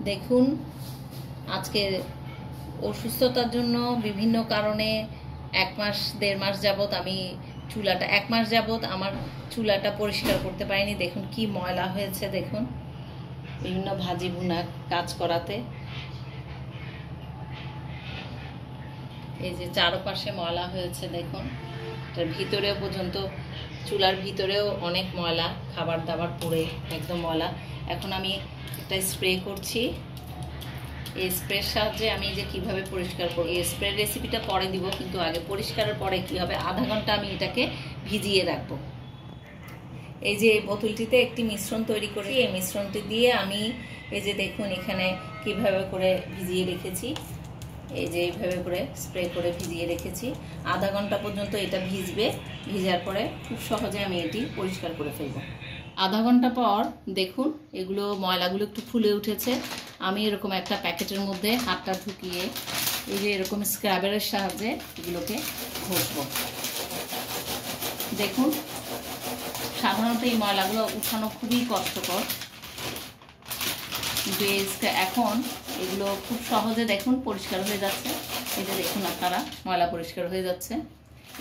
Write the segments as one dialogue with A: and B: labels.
A: দেখুন আজকে অসুস্থতার জন্য বিভিন্ন কারণে 1 মাস 1.5 মাস যাবত আমি চুলাটা 1 মাস যাবত আমার চুলাটা পরিষ্কার করতে পারিনি। দেখুন কি ময়লা হয়েছে, দেখুন বিভিন্ন ভাজি ভুনা কাজ করাতে এই যে চারপাশে ময়লা হয়েছে। দেখুন এটার ভিতরেও পর্যন্ত, চুলার ভিতরেও অনেক ময়লা, খাবার দাবার পড়ে একদম ময়লা। এখন আমি একটা স্প্রে করছি। এই স্প্রের সাহায্যে আমি যে কিভাবে পরিষ্কার করব, এই স্প্রের রেসিপিটা পরে দিব, কিন্তু আগে পরিষ্কারের পরে কি হবে, আধা ঘন্টা আমি এটাকে ভিজিয়ে রাখবো। এই যে এই বোতলটিতে একটি মিশ্রণ তৈরি করে, এই মিশ্রণটি দিয়ে আমি এই যে দেখুন এখানে কিভাবে করে ভিজিয়ে রেখেছি, এই যে এইভাবে করে স্প্রে করে ভিজিয়ে রেখেছি। আধা ঘন্টা পর্যন্ত এটা ভিজবে। ভিজার পরে খুব সহজে আমি এটি পরিষ্কার করে ফেলব। আধা ঘন্টা পর দেখুন এগুলো ময়লাগুলো একটু ফুলে উঠেছে। আমি এরকম একটা প্যাকেটের মধ্যে হাতটা ঢুকিয়ে এই যে এরকম স্ক্রাবারের সাহায্যে এগুলোকে ঘষব। দেখুন সাধারণত এই ময়লাগুলো উঠানো খুবই কষ্টকর, কিন্তু এখন এগুলো খুব সহজে দেখুন পরিষ্কার হয়ে যাচ্ছে। এই যে দেখুন আপনারা ময়লা পরিষ্কার হয়ে যাচ্ছে।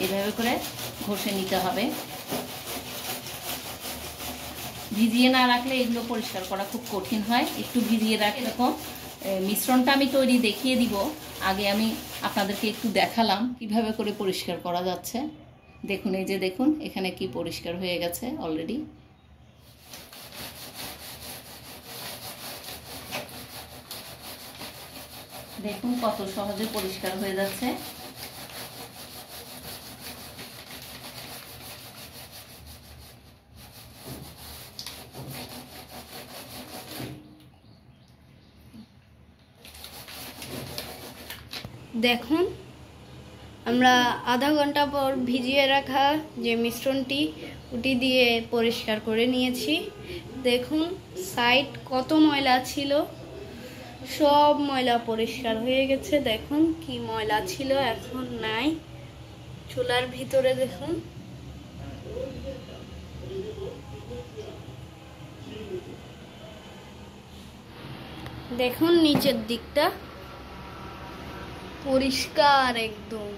A: এভাবে করে ঘষে নিতে হবে। ভিজিয়ে না রাখলে এগুলো পরিষ্কার করা খুব কঠিন হয়, একটু ভিজিয়ে রাখলে। এরকম মিশ্রণটা আমি তৈরি দেখিয়ে দিব। আগে আমি আপনাদেরকে একটু দেখালাম কিভাবে করে পরিষ্কার করা যাচ্ছে। দেখুন এই যে দেখুন এখানে কি পরিষ্কার হয়ে গেছে অলরেডি। দেখুন কত সহজে পরিষ্কার হয়ে যাচ্ছে।
B: দেখুন আমরা আধা ঘন্টা পর ভিজিয়ে রাখা যে মিশ্রণটি ওটি দিয়ে পরিষ্কার করে নিয়েছি। দেখুন সাইড কত ময়লা ছিল, সব ময়লা পরিষ্কার হয়ে গেছে। দেখুন কি ময়লা ছিল এখন নাই। চুলার ভিতরে দেখুন দেখুন নিচের দিকটা পরিষ্কার একদম।